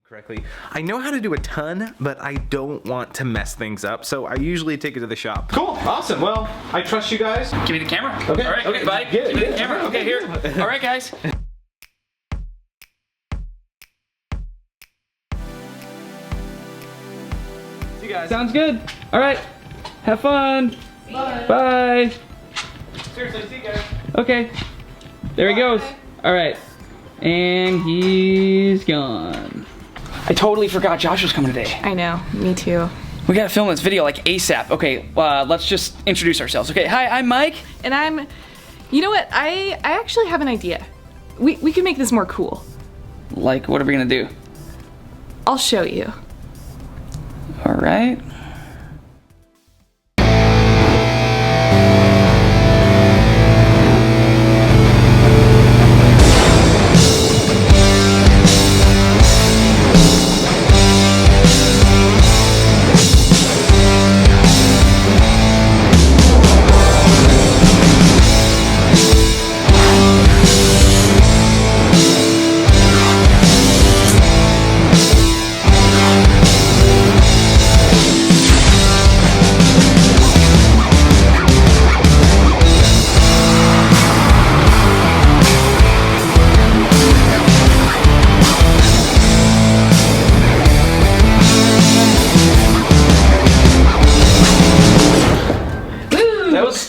Correctly. I know how to do a ton, but I don't want to mess things up, so I usually take it to the shop. Cool, awesome. Well, I trust you guys. Give me the camera. Okay. All right, Okay, bye. Give me the camera. Okay, here. All right, guys. See you guys. Sounds good. All right. Have fun. Bye. Bye. Seriously, see you guys. Okay. There he goes. All right. And he's gone. I totally forgot Josh was coming today. I know, me too. We gotta film this video like ASAP. Okay, let's just introduce ourselves. Okay, hi, I'm Mike. And you know what, I actually have an idea. We can make this more cool. Like, what are we gonna do? I'll show you. All right.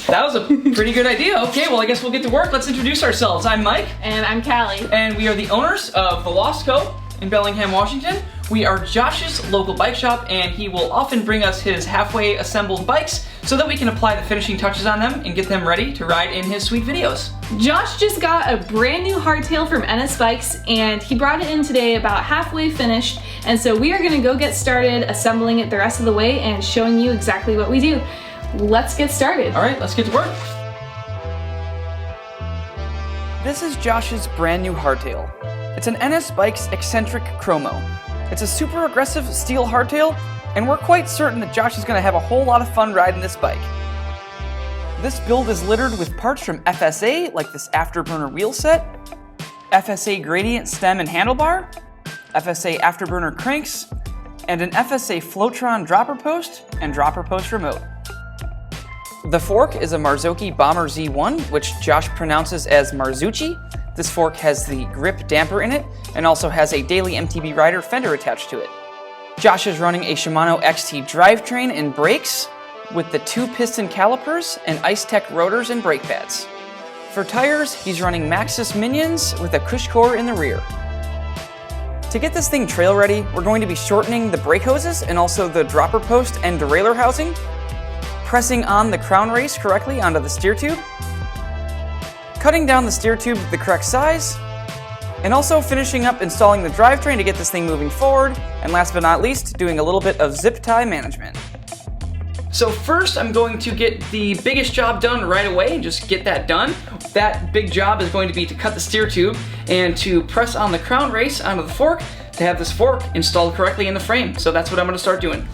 That was a pretty good idea. Okay, well, I guess we'll get to work. Let's introduce ourselves. I'm Mike. And I'm Callie. And we are the owners of Velasco in Bellingham, Washington. We are Josh's local bike shop, and he will often bring us his halfway assembled bikes so that we can apply the finishing touches on them and get them ready to ride in his sweet videos. Josh just got a brand new hardtail from NS Bikes, and he brought it in today about halfway finished. And so we are gonna go get started assembling it the rest of the way and showing you exactly what we do. Let's get started. All right, let's get to work. This is Josh's brand new hardtail. It's an NS Bikes Eccentric Chromo. It's a super aggressive steel hardtail, and we're quite certain that Josh is going to have a whole lot of fun riding this bike. This build is littered with parts from FSA, like this afterburner wheel set, FSA gradient stem and handlebar, FSA afterburner cranks, and an FSA Floatron dropper post and dropper post remote. The fork is a Marzocchi Bomber Z1, which Josh pronounces as Marzucci. This fork has the grip damper in it and also has a Daily MTB Rider fender attached to it. Josh is running a Shimano XT drivetrain and brakes with the 2-piston calipers and Ice Tech rotors and brake pads. For tires, he's running Maxxis Minions with a cush core in the rear. To get this thing trail ready, we're going to be shortening the brake hoses and also the dropper post and derailleur housing, pressing on the crown race correctly onto the steer tube, cutting down the steer tube the correct size, and also finishing up installing the drivetrain to get this thing moving forward, and last but not least, doing a little bit of zip tie management. So first, I'm going to get the biggest job done right away and just get that done. That big job is going to be to cut the steer tube and to press on the crown race onto the fork to have this fork installed correctly in the frame. So that's what I'm going to start doing.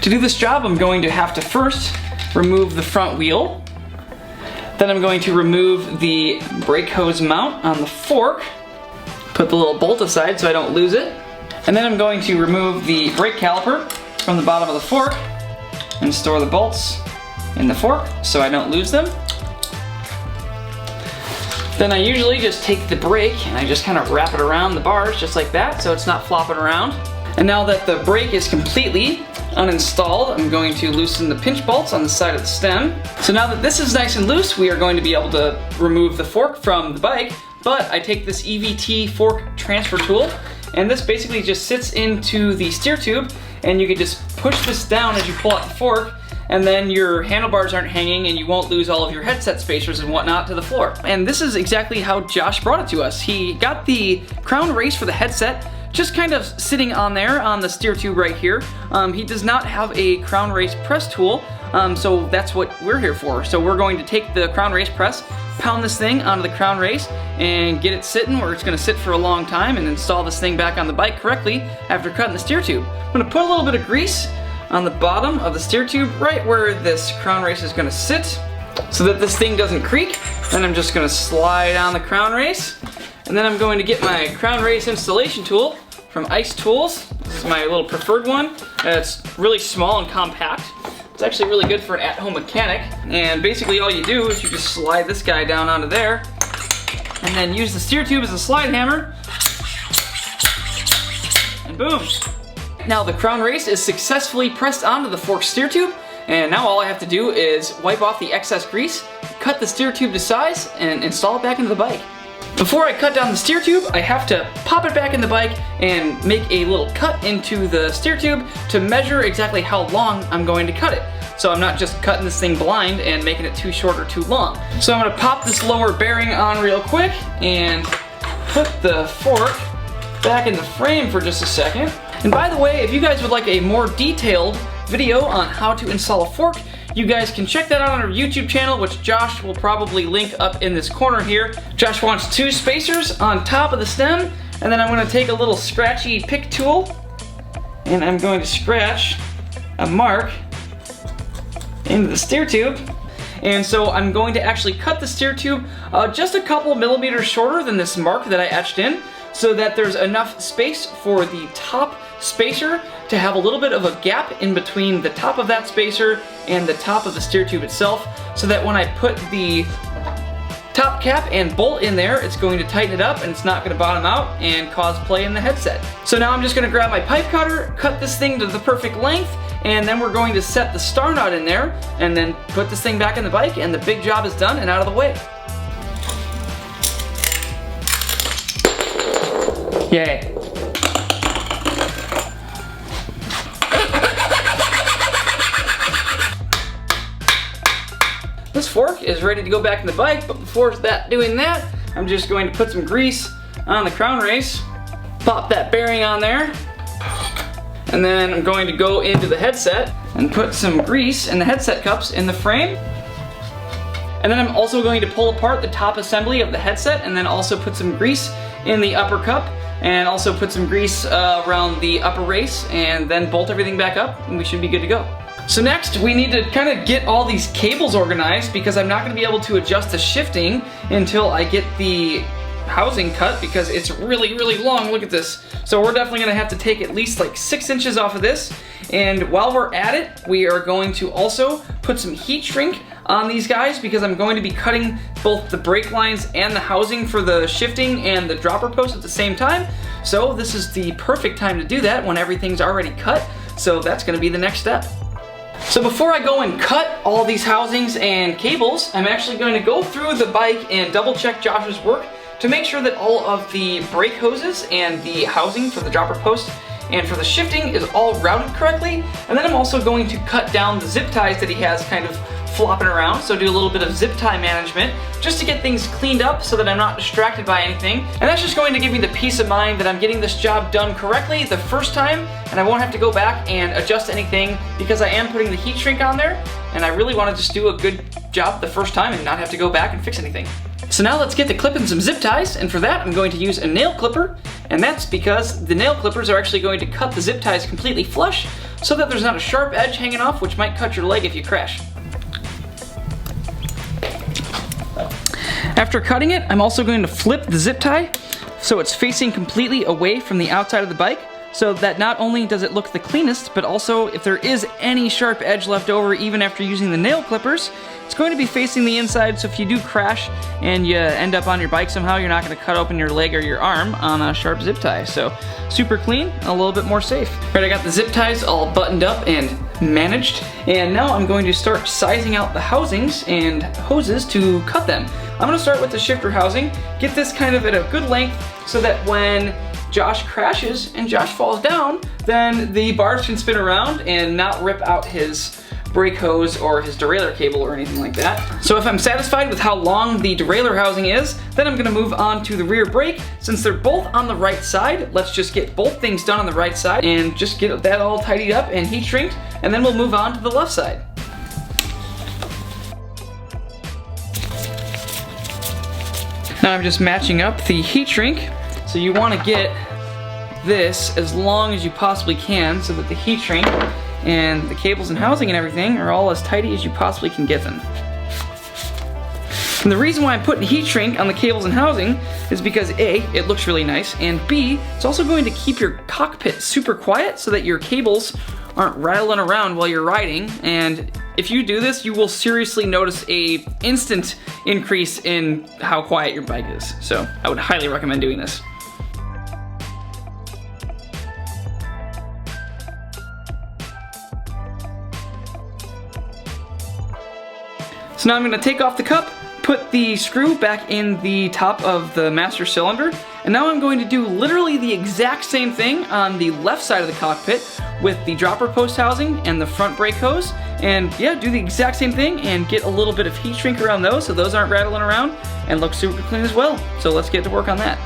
To do this job, I'm going to have to first remove the front wheel. Then I'm going to remove the brake hose mount on the fork, put the little bolt aside so I don't lose it. And then I'm going to remove the brake caliper from the bottom of the fork and store the bolts in the fork so I don't lose them. Then I usually just take the brake and I just kind of wrap it around the bars just like that so it's not flopping around. And now that the brake is completely uninstalled, I'm going to loosen the pinch bolts on the side of the stem. So now that this is nice and loose, we are going to be able to remove the fork from the bike, but I take this EVT fork transfer tool, and this basically just sits into the steer tube, and you can just push this down as you pull out the fork, and then your handlebars aren't hanging and you won't lose all of your headset spacers and whatnot to the floor. And this is exactly how Josh brought it to us. He got the crown race for the headset just kind of sitting on there on the steer tube right here. He does not have a crown race press tool, so that's what we're here for. So we're going to take the crown race press, pound this thing onto the crown race, and get it sitting where it's gonna sit for a long time and install this thing back on the bike correctly after cutting the steer tube. I'm gonna put a little bit of grease on the bottom of the steer tube right where this crown race is gonna sit so that this thing doesn't creak. Then I'm just gonna slide on the crown race, and then I'm going to get my crown race installation tool, from Ice Tools. This is my little preferred one. It's really small and compact. It's actually really good for an at-home mechanic. And basically all you do is you just slide this guy down onto there and then use the steer tube as a slide hammer. And boom. Now the crown race is successfully pressed onto the fork steer tube, and now all I have to do is wipe off the excess grease, cut the steer tube to size, and install it back into the bike. Before I cut down the steer tube, I have to pop it back in the bike and make a little cut into the steer tube to measure exactly how long I'm going to cut it. So I'm not just cutting this thing blind and making it too short or too long. So I'm gonna pop this lower bearing on real quick and put the fork back in the frame for just a second. And by the way, if you guys would like a more detailed video on how to install a fork, you guys can check that out on our YouTube channel, which Josh will probably link up in this corner here. Josh wants 2 spacers on top of the stem, and then I'm going to take a little scratchy pick tool, and I'm going to scratch a mark into the steer tube. And so I'm going to actually cut the steer tube just a couple millimeters shorter than this mark that I etched in, so that there's enough space for the top spacer to have a little bit of a gap in between the top of that spacer and the top of the steer tube itself, so that when I put the top cap and bolt in there, it's going to tighten it up and it's not going to bottom out and cause play in the headset. So now I'm just going to grab my pipe cutter, cut this thing to the perfect length, and then we're going to set the star nut in there and then put this thing back in the bike, and the big job is done and out of the way. Yay. This fork is ready to go back in the bike, but before doing that, I'm just going to put some grease on the crown race, pop that bearing on there, and then I'm going to go into the headset and put some grease in the headset cups in the frame. And then I'm also going to pull apart the top assembly of the headset and then also put some grease in the upper cup and also put some grease around the upper race and then bolt everything back up and we should be good to go. So next we need to kind of get all these cables organized because I'm not going to be able to adjust the shifting until I get the housing cut because it's really, really long. Look at this. So we're definitely going to have to take at least like 6 inches off of this, and while we're at it we are going to also put some heat shrink on these guys because I'm going to be cutting both the brake lines and the housing for the shifting and the dropper post at the same time. So this is the perfect time to do that when everything's already cut. So that's going to be the next step. So before I go and cut all these housings and cables, I'm actually going to go through the bike and double check Josh's work to make sure that all of the brake hoses and the housing for the dropper post and for the shifting is all routed correctly. And then I'm also going to cut down the zip ties that he has kind of flopping around, so do a little bit of zip tie management just to get things cleaned up so that I'm not distracted by anything. And that's just going to give me the peace of mind that I'm getting this job done correctly the first time and I won't have to go back and adjust anything because I am putting the heat shrink on there and I really want to just do a good job the first time and not have to go back and fix anything. So now let's get to clipping some zip ties, and for that I'm going to use a nail clipper, and that's because the nail clippers are actually going to cut the zip ties completely flush so that there's not a sharp edge hanging off which might cut your leg if you crash. After cutting it, I'm also going to flip the zip tie so it's facing completely away from the outside of the bike, so that not only does it look the cleanest, but also if there is any sharp edge left over even after using the nail clippers, it's going to be facing the inside, so if you do crash and you end up on your bike somehow, you're not going to cut open your leg or your arm on a sharp zip tie. So super clean, a little bit more safe. Right, I got the zip ties all buttoned up and managed, and now I'm going to start sizing out the housings and hoses to cut them. I'm going to start with the shifter housing, get this kind of at a good length so that when Josh crashes and Josh falls down, then the bars can spin around and not rip out his brake hose or his derailleur cable or anything like that. So if I'm satisfied with how long the derailleur housing is, then I'm gonna move on to the rear brake. Since they're both on the right side, let's just get both things done on the right side and just get that all tidied up and heat shrinked, and then we'll move on to the left side. Now I'm just matching up the heat shrink. So you wanna get this as long as you possibly can so that the heat shrink and the cables and housing and everything are all as tidy as you possibly can get them. And the reason why I'm putting heat shrink on the cables and housing is because A, it looks really nice, and B, it's also going to keep your cockpit super quiet so that your cables aren't rattling around while you're riding. And if you do this, you will seriously notice a instant increase in how quiet your bike is. So I would highly recommend doing this. So now I'm going to take off the cup, put the screw back in the top of the master cylinder, and now I'm going to do literally the exact same thing on the left side of the cockpit with the dropper post housing and the front brake hose. And yeah, do the exact same thing and get a little bit of heat shrink around those so those aren't rattling around and look super clean as well. So let's get to work on that.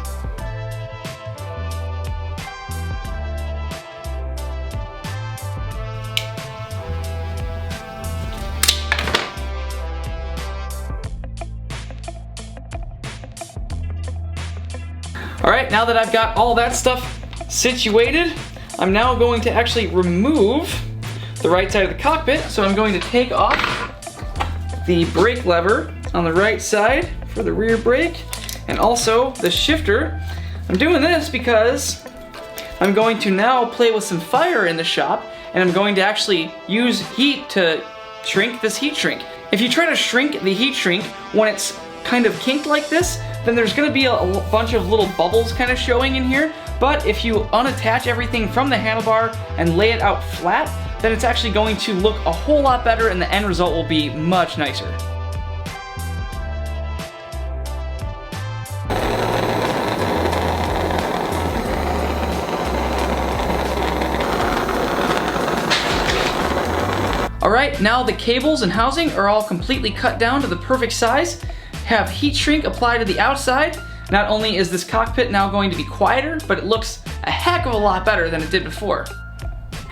Alright, now that I've got all that stuff situated, I'm now going to actually remove the right side of the cockpit. So I'm going to take off the brake lever on the right side for the rear brake, and also the shifter. I'm doing this because I'm going to now play with some fire in the shop, and I'm going to actually use heat to shrink this heat shrink. If you try to shrink the heat shrink when it's kind of kinked like this, then there's going to be a bunch of little bubbles kind of showing in here. But if you unattach everything from the handlebar and lay it out flat, then it's actually going to look a whole lot better and the end result will be much nicer. Alright, now the cables and housing are all completely cut down to the perfect size. Have heat shrink applied to the outside. Not only is this cockpit now going to be quieter, but it looks a heck of a lot better than it did before.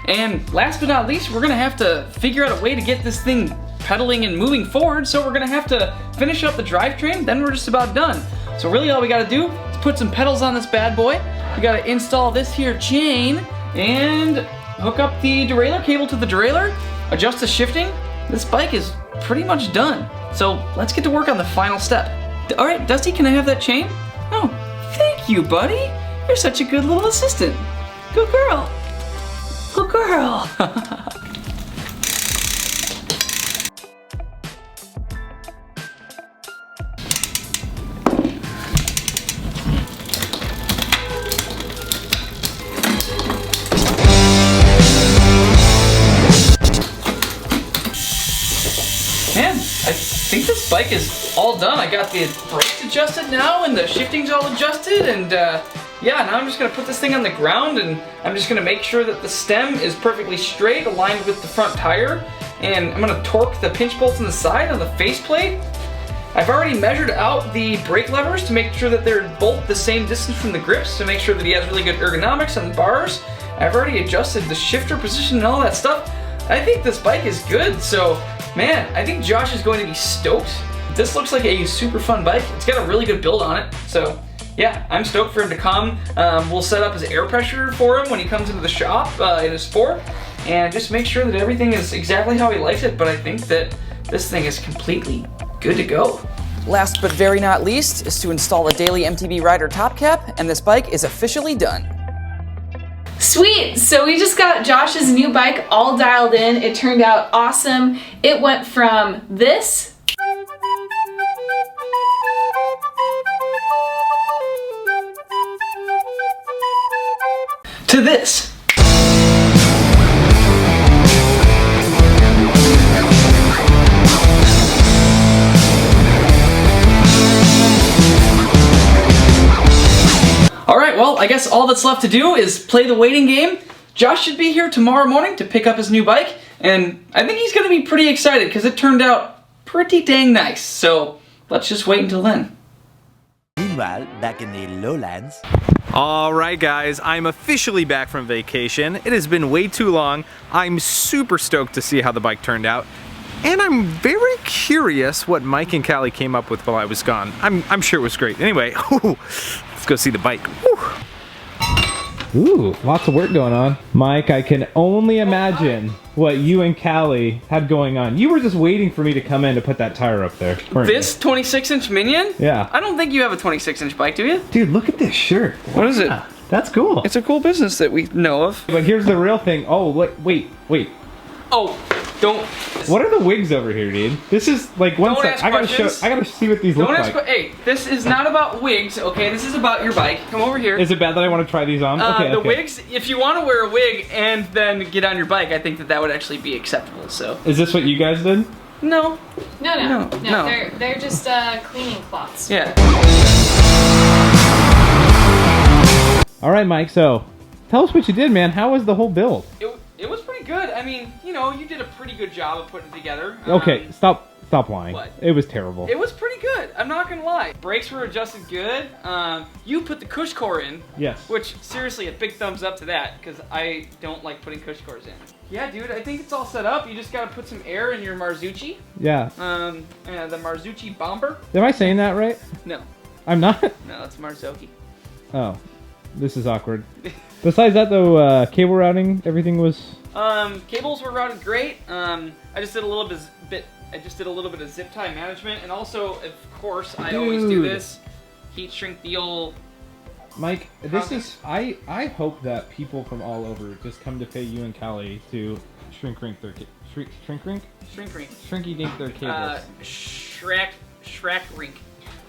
And last but not least, we're gonna have to figure out a way to get this thing pedaling and moving forward, so we're gonna have to finish up the drivetrain, then we're just about done. So really all we gotta do is put some pedals on this bad boy. We gotta install this here chain and hook up the derailleur cable to the derailleur, adjust the shifting. This bike is pretty much done. So let's get to work on the final step. All right, Dusty, can I have that chain? Oh, thank you, buddy. You're such a good little assistant. Good girl. Good girl. Man, I think this bike is all done. I got the brakes adjusted now and the shifting's all adjusted, and yeah, now I'm just gonna put this thing on the ground and I'm just gonna make sure that the stem is perfectly straight, aligned with the front tire, and I'm gonna torque the pinch bolts on the side on the faceplate. I've already measured out the brake levers to make sure that they're both the same distance from the grips to make sure that he has really good ergonomics on the bars. I've already adjusted the shifter position and all that stuff. I think this bike is good, so man, I think Josh is going to be stoked. This looks like a super fun bike. It's got a really good build on it, so yeah, I'm stoked for him to come. We'll set up his air pressure for him when he comes into the shop in his Sport, and just make sure that everything is exactly how he likes it, but I think that this thing is completely good to go. Last but very not least is to install the Daily MTB Rider top cap, and this bike is officially done. Sweet! So we just got Josh's new bike all dialed in. It turned out awesome. It went from this to this. Alright, well, I guess all that's left to do is play the waiting game. Josh should be here tomorrow morning to pick up his new bike, and I think he's going to be pretty excited because it turned out pretty dang nice. So let's just wait until then. Meanwhile, back in the lowlands. Alright guys, I'm officially back from vacation. It has been way too long. I'm super stoked to see how the bike turned out. And I'm very curious what Mike and Callie came up with while I was gone. I'm sure it was great. Anyway, let's go see the bike. Whew. Ooh, lots of work going on. Mike, I can only imagine what you and Callie had going on. You were just waiting for me to come in to put that tire up there, weren't you? This 26-inch Minion? Yeah. I don't think you have a 26-inch bike, do you? Dude, look at this shirt. What is it? Yeah, that's cool. It's a cool business that we know of. But here's the real thing. Oh, wait. Oh, don't. What are the wigs over here, dude? This is like one Don't sec. ask I gotta questions. I gotta see what these look Don't ask. like. Hey, this is not about wigs, okay? This is about your bike. Come over here. Is it bad that I want to try these on? The wigs, if you want to wear a wig and then get on your bike, I think that would actually be acceptable, so. Is this what you guys did? No. No. No. They're just cleaning cloths. Yeah. All right, Mike. So, tell us what you did, man. How was the whole build? It was pretty good. I mean, you know, you did a pretty good job of putting it together. Okay, stop lying. What? It was terrible. It was pretty good. I'm not gonna lie. Brakes were adjusted good. You put the cush core in. Yes. Which, seriously, a big thumbs up to that, because I don't like putting cush cores in. Yeah, dude, I think it's all set up. You just gotta put some air in your Marzucci. Yeah. The Marzucci Bomber. Am I saying that right? No, I'm not. no, it's Marzoki. Oh, this is awkward. Besides that, though, cable routing, everything was. Cables were routed great. I just did a little bit of zip tie management, and also, of course, I always do this. Heat shrink the old. Mike, this is. I hope that people from all over just come to pay you and Callie to shrink rink their shrinky dink their cables. Shrek rink.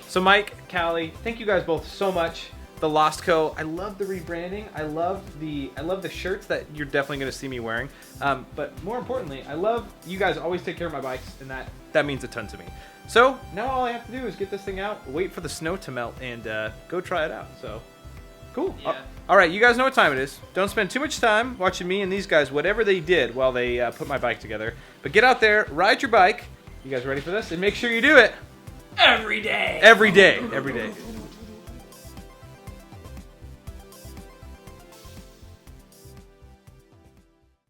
So Mike, Callie, thank you guys both so much. The Lost Co. I love the rebranding. I love the shirts that you're definitely going to see me wearing. But more importantly, I love you guys always take care of my bikes, and that means a ton to me. So now all I have to do is get this thing out, wait for the snow to melt, and go try it out. So cool. Yeah. All right, you guys know what time it is. Don't spend too much time watching me and these guys, whatever they did while they put my bike together. But get out there, ride your bike. You guys ready for this? And make sure you do it Every day. every day.